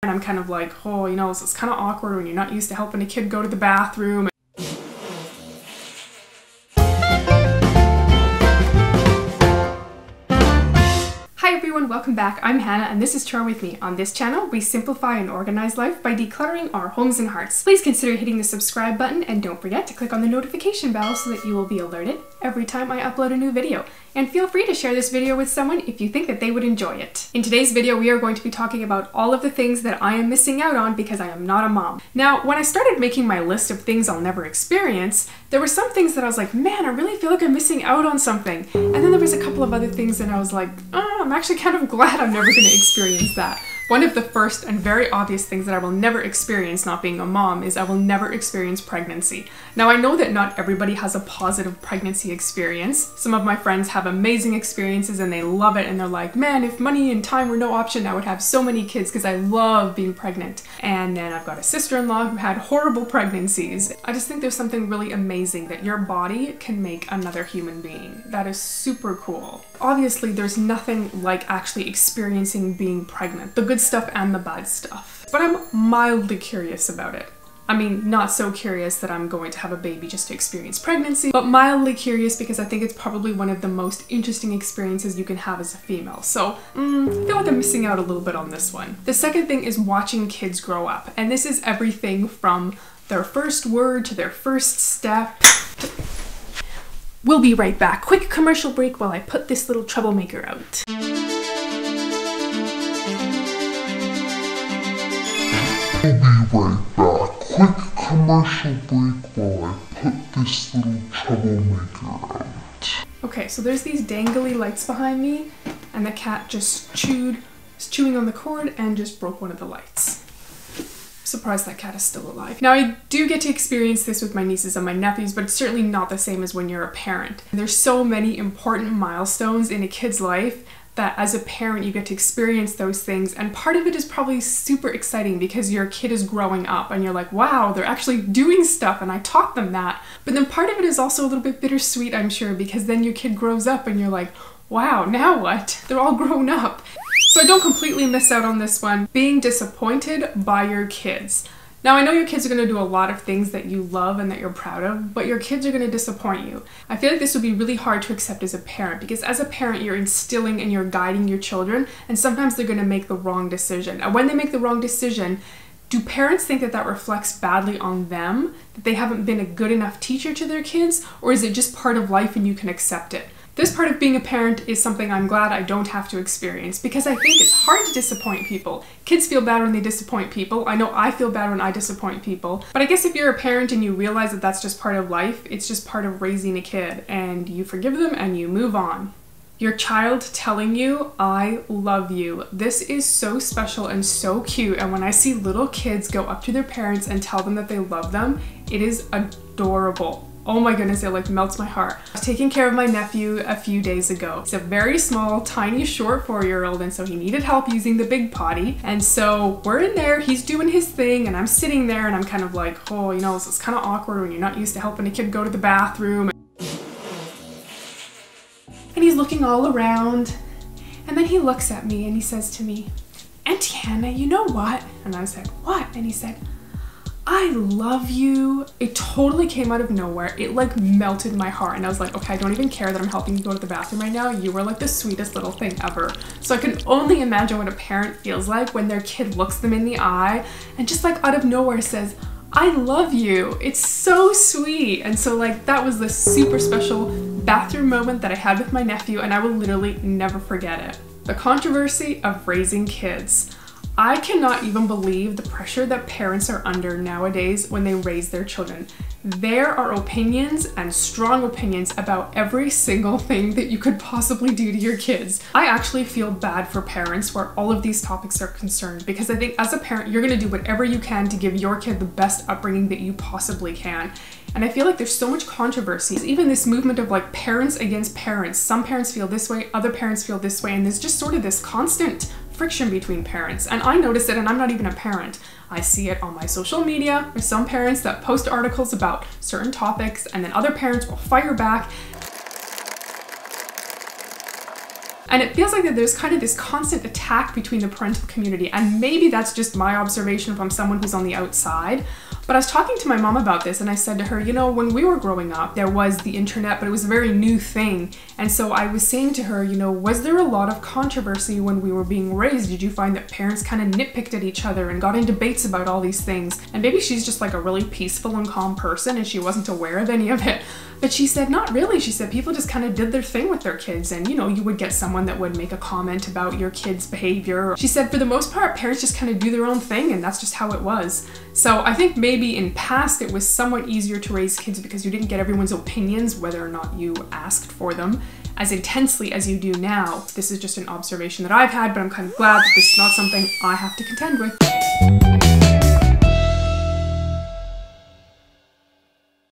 And I'm kind of like, oh, you know, it's kind of awkward when you're not used to helping a kid go to the bathroom. Hi everyone, welcome back. I'm Hannah and this is Charm With Me. On this channel, we simplify and organize life by decluttering our homes and hearts. Please consider hitting the subscribe button and don't forget to click on the notification bell so that you will be alerted every time I upload a new video. And feel free to share this video with someone if you think that they would enjoy it. In today's video, we are going to be talking about all of the things that I am missing out on because I am not a mom. Now, when I started making my list of things I'll never experience, there were some things that I was like, man, I really feel like I'm missing out on something. And then there was a couple of other things that I was like, oh, I'm actually kind of glad I'm never going to experience that. One of the first and very obvious things that I will never experience not being a mom is I will never experience pregnancy. Now I know that not everybody has a positive pregnancy experience. Some of my friends have amazing experiences and they love it and they're like, man, if money and time were no option, I would have so many kids because I love being pregnant. And then I've got a sister-in-law who had horrible pregnancies. I just think there's something really amazing that your body can make another human being. That is super cool. Obviously, there's nothing like actually experiencing being pregnant. The good stuff and the bad stuff. But I'm mildly curious about it. I mean, not so curious that I'm going to have a baby just to experience pregnancy, but mildly curious because I think it's probably one of the most interesting experiences you can have as a female. So, I feel like I'm missing out a little bit on this one. The second thing is watching kids grow up. And this is everything from their first word to their first step. We'll be right back. Quick commercial break while I put this little troublemaker out. We'll be right back. Quick commercial break while I put this little troublemaker out. Okay, so there's these dangly lights behind me, and the cat just was chewing on the cord and just broke one of the lights. Surprised that cat is still alive. Now I do get to experience this with my nieces and my nephews, but it's certainly not the same as when you're a parent. There's so many important milestones in a kid's life that as a parent you get to experience those things, and part of it is probably super exciting because your kid is growing up and you're like, wow, they're actually doing stuff and I taught them that. But then part of it is also a little bit bittersweet, I'm sure, because then your kid grows up and you're like, wow, now what? They're all grown up. So I don't completely miss out on this one. Being disappointed by your kids. Now I know your kids are going to do a lot of things that you love and that you're proud of, but your kids are going to disappoint you. I feel like this would be really hard to accept as a parent because as a parent you're instilling and you're guiding your children, and sometimes they're going to make the wrong decision. And when they make the wrong decision, do parents think that that reflects badly on them, that they haven't been a good enough teacher to their kids, or is it just part of life and you can accept it? This part of being a parent is something I'm glad I don't have to experience because I think it's hard to disappoint people. Kids feel bad when they disappoint people. I know I feel bad when I disappoint people. But I guess if you're a parent and you realize that that's just part of life, it's just part of raising a kid, and you forgive them and you move on. Your child telling you, I love you. This is so special and so cute, and when I see little kids go up to their parents and tell them that they love them, it is adorable. Oh my goodness, it like melts my heart. I was taking care of my nephew a few days ago. He's a very small, tiny, short 4-year-old, and so he needed help using the big potty. And so we're in there, he's doing his thing, and I'm sitting there and I'm kind of like, oh, you know, it's kind of awkward when you're not used to helping a kid go to the bathroom. And he's looking all around, and then he looks at me and he says to me, Auntie Hannah, you know what? And I said, what? And he said, I love you. It totally came out of nowhere. It like melted my heart, and I was like, okay, I don't even care that I'm helping you go to the bathroom right now. You were like the sweetest little thing ever. So I can only imagine what a parent feels like when their kid looks them in the eye and just like out of nowhere says, I love you. It's so sweet. And so like that was the super special bathroom moment that I had with my nephew, and I will literally never forget it. The controversy of raising kids. I cannot even believe the pressure that parents are under nowadays when they raise their children. There are opinions and strong opinions about every single thing that you could possibly do to your kids. I actually feel bad for parents where all of these topics are concerned, because I think as a parent, you're gonna do whatever you can to give your kid the best upbringing that you possibly can. And I feel like there's so much controversy. Even this movement of like parents against parents. Some parents feel this way, other parents feel this way, and there's just sort of this constant friction between parents. And I notice it, and I'm not even a parent. I see it on my social media. There's some parents that post articles about certain topics, and then other parents will fire back. And it feels like that there's kind of this constant attack between the parental community, and maybe that's just my observation from someone who's on the outside. But I was talking to my mom about this, and I said to her, you know, when we were growing up, there was the internet, but it was a very new thing. And so I was saying to her, you know, was there a lot of controversy when we were being raised? Did you find that parents kind of nitpicked at each other and got in debates about all these things? And maybe she's just like a really peaceful and calm person and she wasn't aware of any of it. But she said, not really. She said people just kind of did their thing with their kids, and you know, you would get someone that would make a comment about your kid's behavior. She said for the most part, parents just kind of do their own thing, and that's just how it was. So I think maybe in past it was somewhat easier to raise kids because you didn't get everyone's opinions, whether or not you asked for them, as intensely as you do now. This is just an observation that I've had, but I'm kind of glad that this is not something I have to contend with.